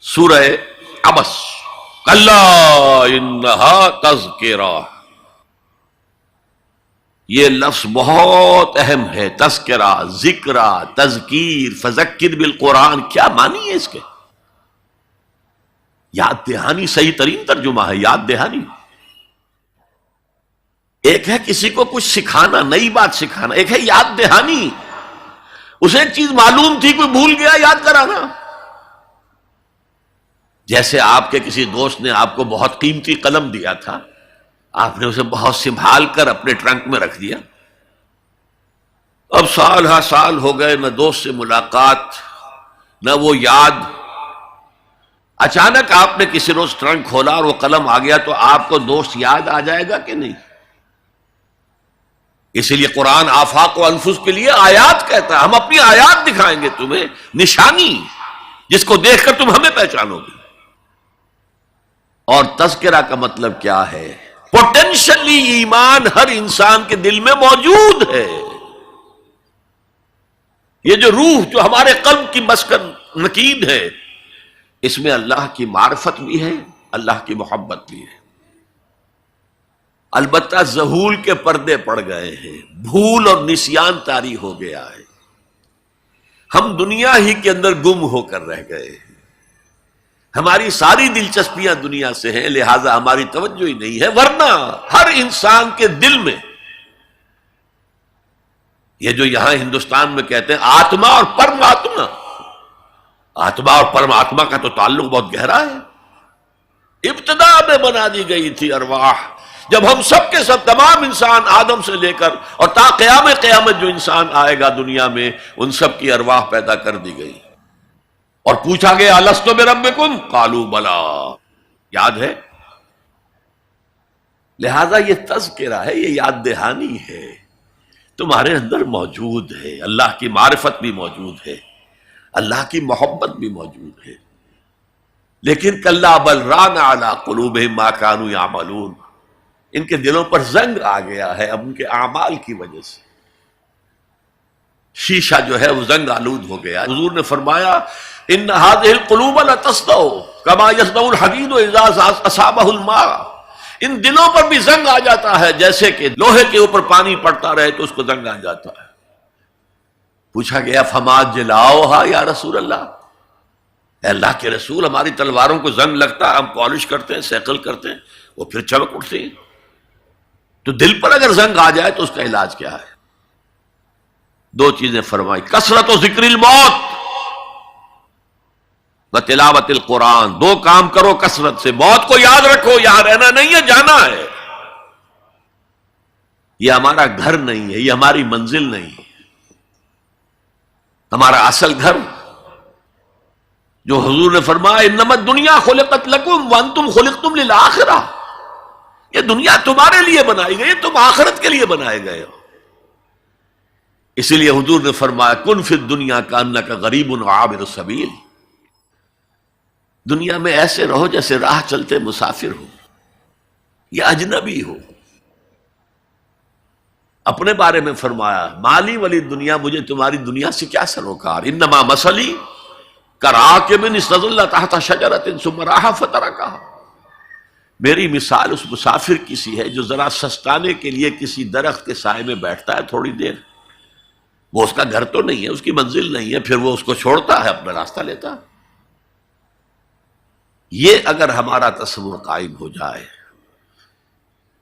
سورہ عبس، کلا انہا تذکرہ، یہ لفظ بہت اہم ہے، تذکرہ، ذکرہ، تذکیر، فذکر بالقرآن، کیا معنی ہے اس کے؟ یاد دہانی صحیح ترین ترجمہ ہے، یاد دہانی۔ ایک ہے کسی کو کچھ سکھانا، نئی بات سکھانا، ایک ہے یاد دہانی، اسے ایک چیز معلوم تھی کوئی بھول گیا، یاد کرانا۔ جیسے آپ کے کسی دوست نے آپ کو بہت قیمتی قلم دیا تھا، آپ نے اسے بہت سنبھال کر اپنے ٹرنک میں رکھ دیا، اب سال ہا سال ہو گئے، نہ دوست سے ملاقات، نہ وہ یاد، اچانک آپ نے کسی روز ٹرنک کھولا اور وہ قلم آ گیا، تو آپ کو دوست یاد آ جائے گا کہ نہیں؟ اسی لیے قرآن آفاق و انفس کے لیے آیات کہتا ہے، ہم اپنی آیات دکھائیں گے تمہیں، نشانی جس کو دیکھ کر تم ہمیں پہچانو گے۔ اور تذکرہ کا مطلب کیا ہے؟ پوٹینشلی ایمان ہر انسان کے دل میں موجود ہے، یہ جو روح جو ہمارے قلب کی مسکن نکید ہے، اس میں اللہ کی معرفت بھی ہے، اللہ کی محبت بھی ہے۔ البتہ ذہول کے پردے پڑ گئے ہیں، بھول اور نسیان طاری ہو گیا ہے، ہم دنیا ہی کے اندر گم ہو کر رہ گئے ہیں، ہماری ساری دلچسپیاں دنیا سے ہیں، لہذا ہماری توجہ ہی نہیں ہے۔ ورنہ ہر انسان کے دل میں یہ جو یہاں ہندوستان میں کہتے ہیں آتما اور پرماتما، آتما اور پرماتما کا تو تعلق بہت گہرا ہے، ابتدا میں بنا دی گئی تھی ارواح، جب ہم سب کے سب تمام انسان آدم سے لے کر اور تا قیامت جو انسان آئے گا دنیا میں، ان سب کی ارواح پیدا کر دی گئی، اور پوچھا گیا الستو بربکم قالوا بلا، یاد ہے؟ لہذا یہ تذکرہ ہے، یہ یاد دہانی ہے، تمہارے اندر موجود ہے، اللہ کی معرفت بھی موجود ہے، اللہ کی محبت بھی موجود ہے، لیکن کلا بل ران علی قلوبہم ما کانوا یعملون، ان کے دلوں پر زنگ آ گیا ہے اب ان کے اعمال کی وجہ سے، شیشہ جو ہے وہ زنگ آلود ہو گیا۔ حضور نے فرمایا ان هذه القلوب لتصدع كما يصدع الحديد اذا اصابه الماء، ان دلوں پر بھی زنگ آ جاتا ہے جیسے کہ لوہے کے اوپر پانی پڑتا رہے تو اس کو زنگ آ جاتا ہے۔ پوچھا گیا فما جلاؤها یا رسول اللہ، اے اللہ کے رسول ہماری تلواروں کو زنگ لگتا ہے، ہم پالش کرتے ہیں، سیکل کرتے ہیں، وہ پھر چمک اٹھتے ہیں، تو دل پر اگر زنگ آ جائے تو اس کا علاج کیا ہے؟ دو چیزیں فرمائی، کثرت و ذکر الموت و تلاوت القرآن، دو کام کرو کثرت سے، موت کو یاد رکھو، یہاں رہنا نہیں ہے، جانا ہے، یہ ہمارا گھر نہیں ہے، یہ ہماری منزل نہیں ہے، ہمارا اصل گھر جو حضور نے فرمایا انما الدنیا خلقت لکم وانتم خلقتم للآخرہ، یہ دنیا تمہارے لیے بنائی گئی، تم آخرت کے لیے بنائے گئے ہو۔ اسی لیے حضور نے فرمایا کن فی الدنیا کانک غریب عابر السبیل، دنیا میں ایسے رہو جیسے راہ چلتے مسافر ہو یا اجنبی ہو۔ اپنے بارے میں فرمایا مالی ولی دنیا، مجھے تمہاری دنیا سے کیا سروکار، انما مثلی کراکب استظل تحت شجرۃ ثم راح فترکها، میری مثال اس مسافر کی سی ہے جو ذرا سستانے کے لیے کسی درخت کے سائے میں بیٹھتا ہے تھوڑی دیر، وہ اس کا گھر تو نہیں ہے، اس کی منزل نہیں ہے، پھر وہ اس کو چھوڑتا ہے، اپنا راستہ لیتا ہے۔ یہ اگر ہمارا تصور قائم ہو جائے،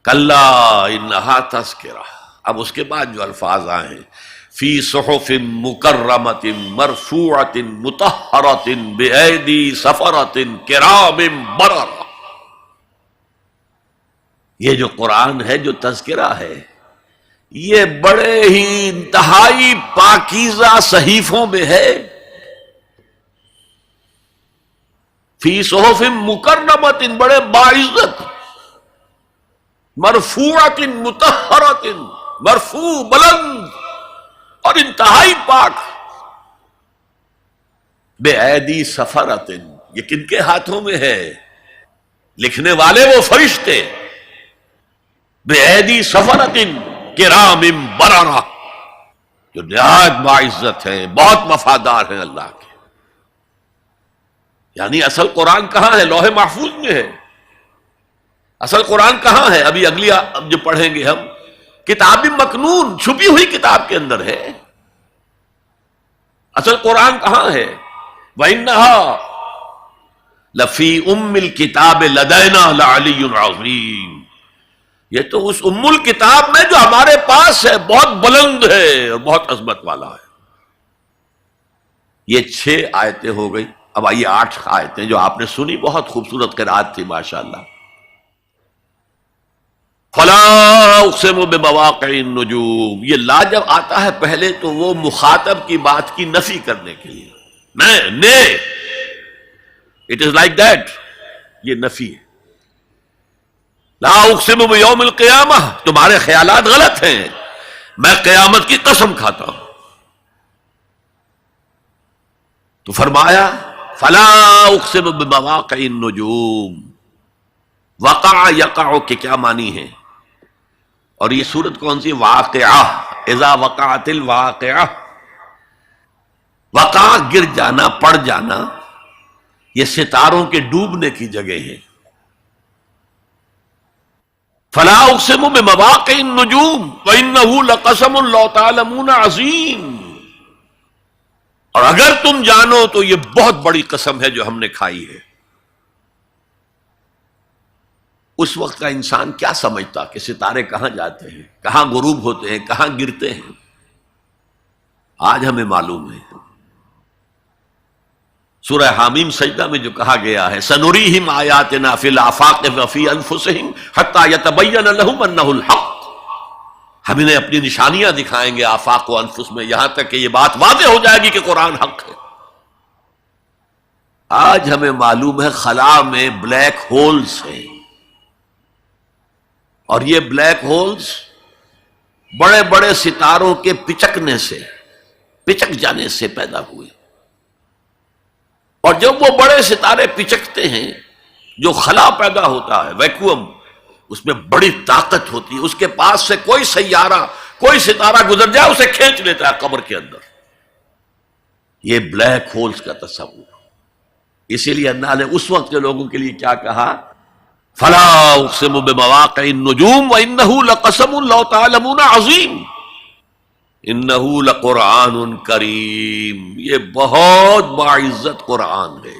کلا انہا تذکرہ، اب اس کے بعد جو الفاظ آئے ہیں فی صحف مکرمۃ مرفوعۃ مطہرۃ بایدی سفرۃ کرام بررہ، یہ جو قرآن ہے، جو تذکرہ ہے، یہ بڑے ہی انتہائی پاکیزہ صحیفوں میں ہے، فی صحف مکرمۃ، بڑے باعزت، مرفوعۃ مطہرۃ، مرفوع بلند اور انتہائی پاک، بے ایدی سفرۃ، یہ کن کے ہاتھوں میں ہے؟ لکھنے والے وہ فرشتے، بے ایدی سفرۃ کرام بررہ، جو نہایت باعزت ہیں، بہت وفادار ہیں اللہ کے۔ یعنی اصل قرآن کہاں ہے؟ لوح محفوظ میں ہے. اصل قرآن کہاں ہے؟ ابھی اگلی اب جو پڑھیں گے ہم، کتاب مکنون، چھپی ہوئی کتاب کے اندر ہے. اصل قرآن کہاں ہے؟ وَإِنَّهَا لَفِي أُمِّ الْكِتَابِ لَدَيْنَا لَعَلِيٌّ عَظِيمٌ. یہ تو اس ام الکتاب میں جو ہمارے پاس ہے، بہت بلند ہے اور بہت عظمت والا ہے. یہ 6 آیتیں ہو گئی. اب آئیے 8 آیتیں جو آپ نے سنی، بہت خوبصورت قرات تھی ماشاءاللہ. فَلَا أُقْسِمُ بِمَوَاقِعِ النُّجُومِ، یہ لا جب آتا ہے پہلے تو وہ مخاطب کی بات کی نفی کرنے کے لیے، نے اٹ از لائک دیٹ، یہ نفی ہے. لا اقسم بیوم القیامہ، تمہارے خیالات غلط ہیں، میں قیامت کی قسم کھاتا ہوں. تو فرمایا فلا اقسم بمواقع النجوم. وقع یقع کے کیا معنی ہے؟ اور یہ سورت کون سی؟ واقعہ. اذا وقعت الواقعہ، وقع گر جانا، پڑ جانا، یہ ستاروں کے ڈوبنے کی جگہ ہے. فلا اقسم بمواقع النجوم وانه لقسم لو تعلمون عظیم. اور اگر تم جانو تو یہ بہت بڑی قسم ہے جو ہم نے کھائی ہے. اس وقت کا انسان کیا سمجھتا کہ ستارے کہاں جاتے ہیں، کہاں غروب ہوتے ہیں، کہاں گرتے ہیں؟ آج ہمیں معلوم ہے. سورہ حامیم سجدہ میں جو کہا گیا ہے سنریہم آیاتنا فی الآفاق وفی انفسہم حتی یتبین لہم انہ الحق، ہم انہیں اپنی نشانیاں دکھائیں گے آفاق و انفس میں، یہاں تک کہ یہ بات واضح ہو جائے گی کہ قرآن حق ہے. آج ہمیں معلوم ہے خلا میں بلیک ہولز ہیں، اور یہ بلیک ہولز بڑے بڑے ستاروں کے پچکنے سے، پچک جانے سے پیدا ہوئے. اور جب وہ بڑے ستارے پچکتے ہیں، جو خلا پیدا ہوتا ہے، ویکوم، اس میں بڑی طاقت ہوتی ہے. اس کے پاس سے کوئی سیارہ، کوئی ستارہ گزر جائے اسے کھینچ لیتا ہے قبر کے اندر. یہ بلیک ہولز کا تصور. اسی لیے اللہ نے اس وقت کے لوگوں کے لیے کیا کہا؟ فلا اقسم بمواقع النجوم وانہ لقسم لو تعلمون عظیم. انہ لقرآن کریم، یہ بہت باعزت قرآن ہے.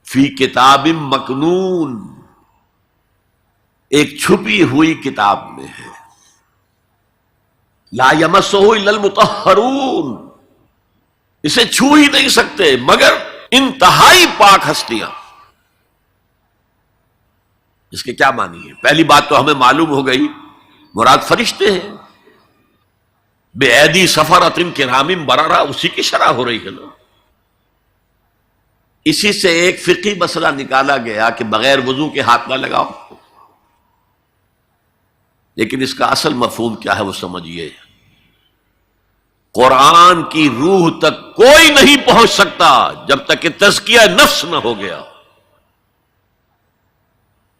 فی کتاب مکنون، ایک چھپی ہوئی کتاب میں ہے. لا یمسہ الا المطہرون، اسے چھو ہی نہیں سکتے مگر انتہائی پاک ہستیاں. اس کے کیا معنی ہے؟ پہلی بات تو ہمیں معلوم ہو گئی، مراد فرشتے ہیں. بے ایدی سفرۃ کرام بررہ، اسی کی شرح ہو رہی ہے نا. اسی سے ایک فقہی مسئلہ نکالا گیا کہ بغیر وضو کے ہاتھ نہ لگاؤ. لیکن اس کا اصل مفہوم کیا ہے وہ سمجھیے. قرآن کی روح تک کوئی نہیں پہنچ سکتا جب تک کہ تزکیہ نفس نہ ہو گیا.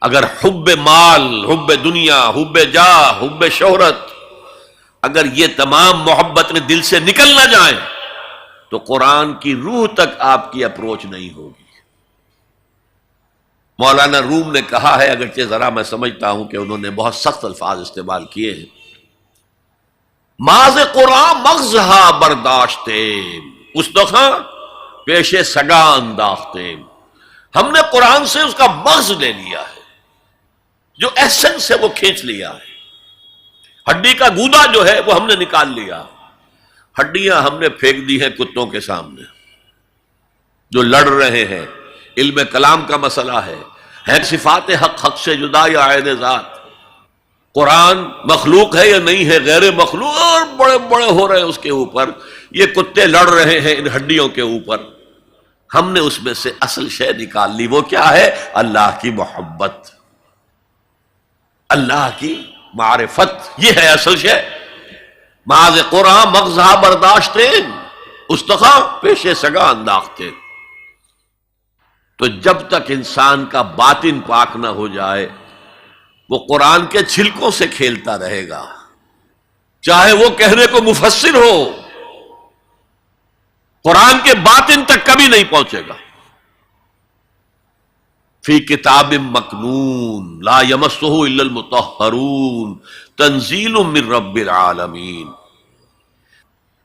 اگر حب مال، حب دنیا، حب جاہ، حب شہرت، اگر یہ تمام محبت میں دل سے نکل نہ جائیں تو قرآن کی روح تک آپ کی اپروچ نہیں ہوگی. مولانا روم نے کہا ہے، اگرچہ ذرا میں سمجھتا ہوں کہ انہوں نے بہت سخت الفاظ استعمال کیے ہیں، ماز قرآن مغزہا برداشتے اس دخاں پیش سگا انداختے. ہم نے قرآن سے اس کا مغز لے لیا ہے، جو ایسنس ہے وہ کھینچ لیا ہے. ہڈی کا گودا جو ہے وہ ہم نے نکال لیا. ہڈیاں ہم نے پھینک دی ہیں کتوں کے سامنے جو لڑ رہے ہیں. علم کلام کا مسئلہ ہے صفات حق حق سے جدا یا عین ذات. قرآن مخلوق ہے یا نہیں ہے، غیر مخلوق، اور بڑے بڑے ہو رہے ہیں اس کے اوپر. یہ کتے لڑ رہے ہیں ان ہڈیوں کے اوپر. ہم نے اس میں سے اصل شے نکال لی. وہ کیا ہے؟ اللہ کی محبت، اللہ کی معرفت. یہ ہے اصل شے. ماذ قرآن مغزہ برداشتے استخاں پیش سگا انداختے. تو جب تک انسان کا باطن پاک نہ ہو جائے وہ قرآن کے چھلکوں سے کھیلتا رہے گا، چاہے وہ کہنے کو مفسر ہو، قرآن کے باطن تک کبھی نہیں پہنچے گا. فی کتاب مکنون لا یمسہ الا المطہرون تنزیل من رب العالمین.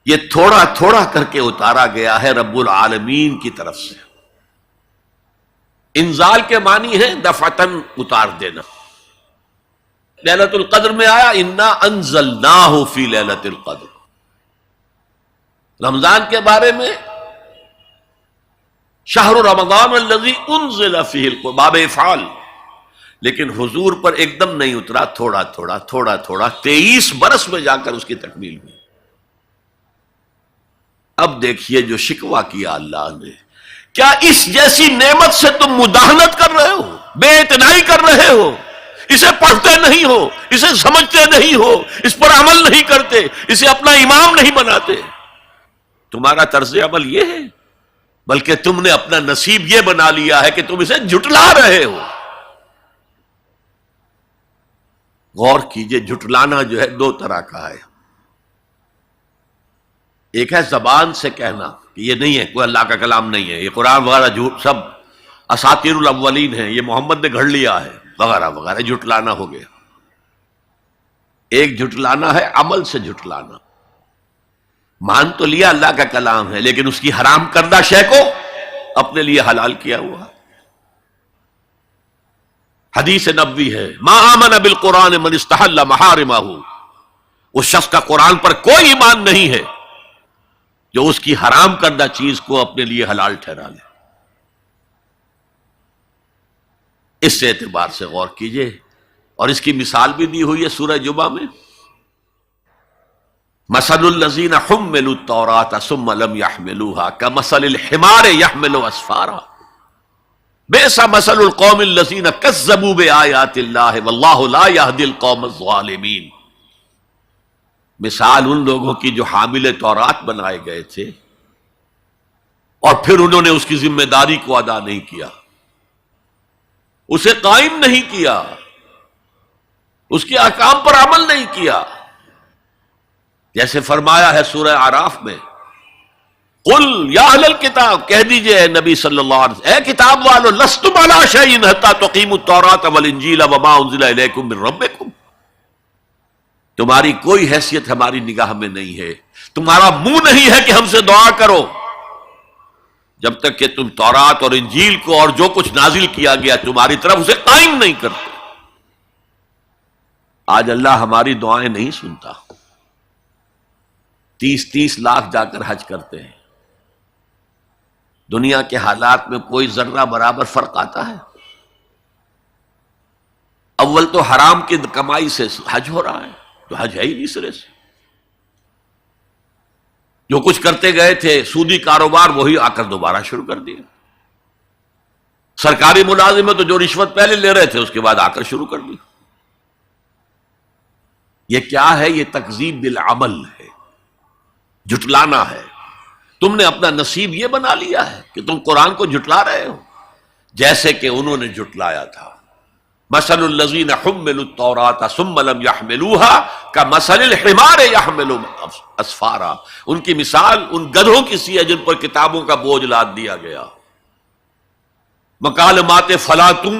یہ تھوڑا تھوڑا کر کے اتارا گیا ہے رب العالمین کی طرف سے. انزال کے معنی ہے دفعتاً اتار دینا. لیلۃ القدر میں آیا انا انزلناہ فی لیلۃ القدر. رمضان کے بارے میں شہر رمضان الذی انزل فیہ القرآن، باب افعال. لیکن حضور پر ایک دم نہیں اترا، تھوڑا تھوڑا تھوڑا تھوڑا 23 برس میں جا کر اس کی تکمیل ہوئی. اب دیکھیے جو شکوہ کیا اللہ نے، کیا اس جیسی نعمت سے تم مداہنت کر رہے ہو، بے اعتنائی کر رہے ہو، اسے پڑھتے نہیں ہو، اسے سمجھتے نہیں ہو، اس پر عمل نہیں کرتے، اسے اپنا امام نہیں بناتے. تمہارا طرز عمل یہ ہے، بلکہ تم نے اپنا نصیب یہ بنا لیا ہے کہ تم اسے جھٹلا رہے ہو. غور کیجئے، جھٹلانا جو ہے دو طرح کا ہے. ایک ہے زبان سے کہنا کہ یہ نہیں ہے، کوئی اللہ کا کلام نہیں ہے، یہ قرآن وغیرہ جھوٹ، سب اساطیر الاولین ہیں، یہ محمد نے گھڑ لیا ہے وغیرہ وغیرہ، جھٹلانا ہو گیا. ایک جھٹلانا ہے عمل سے جھٹلانا. مان تو لیا اللہ کا کلام ہے، لیکن اس کی حرام کردہ شے کو اپنے لیے حلال کیا ہوا. حدیث نبوی ہے ما آمن بالقرآن من استحل محارمہ، اس شخص کا قرآن پر کوئی ایمان نہیں ہے جو اس کی حرام کردہ چیز کو اپنے لیے حلال ٹھہرا لے. اس اعتبار سے غور کیجئے. اور اس کی مثال بھی دی ہوئی ہے سورہ جمعہ میں، مثل الذین حملوا التوراۃ ثم لم يحملوها كمثل الحمار يحمل اسفارا بئس مثل القوم الذین کذبوا بآیات اللہ واللہ لا يهدی القوم الظالمین. مثال ان لوگوں کی جو حامل تورات بنائے گئے تھے اور پھر انہوں نے اس کی ذمہ داری کو ادا نہیں کیا، اسے قائم نہیں کیا، اس کے احکام پر عمل نہیں کیا. جیسے فرمایا ہے سورہ اعراف میں، قل یا اہل الکتاب، کہہ دیجئے اے نبی صلی اللہ علیہ وسلم، اے کتاب والو، لستم علی شیء حتی تقیموا التوراۃ والانجیل وما انزل الیکم من ربکم، تمہاری کوئی حیثیت ہماری نگاہ میں نہیں ہے، تمہارا منہ نہیں ہے کہ ہم سے دعا کرو جب تک کہ تم تورات اور انجیل کو اور جو کچھ نازل کیا گیا تمہاری طرف اسے قائم نہیں کرتے. آج اللہ ہماری دعائیں نہیں سنتا. 30 لاکھ جا کر حج کرتے ہیں. دنیا کے حالات میں کوئی ذرہ برابر فرق آتا ہے؟ اول تو حرام کی کمائی سے حج ہو رہا ہے، تو حج ہے ہی نہیں سرے سے. جو کچھ کرتے گئے تھے سودی کاروبار وہی آ کر دوبارہ شروع کر دیا. سرکاری ملازم تو جو رشوت پہلے لے رہے تھے اس کے بعد آ کر شروع کر دی. یہ کیا ہے؟ یہ تکذیب بالعمل ہے، جھٹلانا ہے. تم نے اپنا نصیب یہ بنا لیا ہے کہ تم قرآن کو جھٹلا رہے ہو جیسے کہ انہوں نے جھٹلایا تھا. مثل الذین حملوا التوراۃ ثم لم يحملوها كمثل الحمار يحمل اسفارا، ان کی مثال ان گدھوں کی سی ہے جن پر کتابوں کا بوجھ لاد دیا گیا. مکالمات فلاطوں،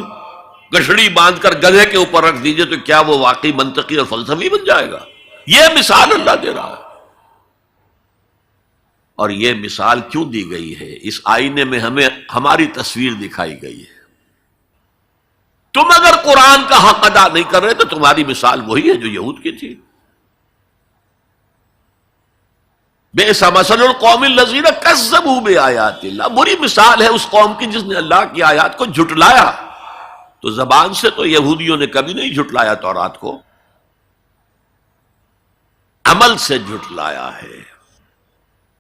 گٹھڑی باندھ کر گدھے کے اوپر رکھ دیجئے تو کیا وہ واقعی منطقی اور فلسفی بن جائے گا؟ یہ مثال اللہ دے رہا ہے. اور یہ مثال کیوں دی گئی ہے؟ اس آئینے میں ہمیں ہماری تصویر دکھائی گئی ہے. تم اگر قرآن کا حق ادا نہیں کر رہے تو تمہاری مثال وہی ہے جو یہود کی تھی. بئس مثل القوم الذین کذبوا بآیات اللہ، بری مثال ہے اس قوم کی جس نے اللہ کی آیات کو جھٹلایا. تو زبان سے تو یہودیوں نے کبھی نہیں جھٹلایا تورات کو، عمل سے جھٹلایا ہے.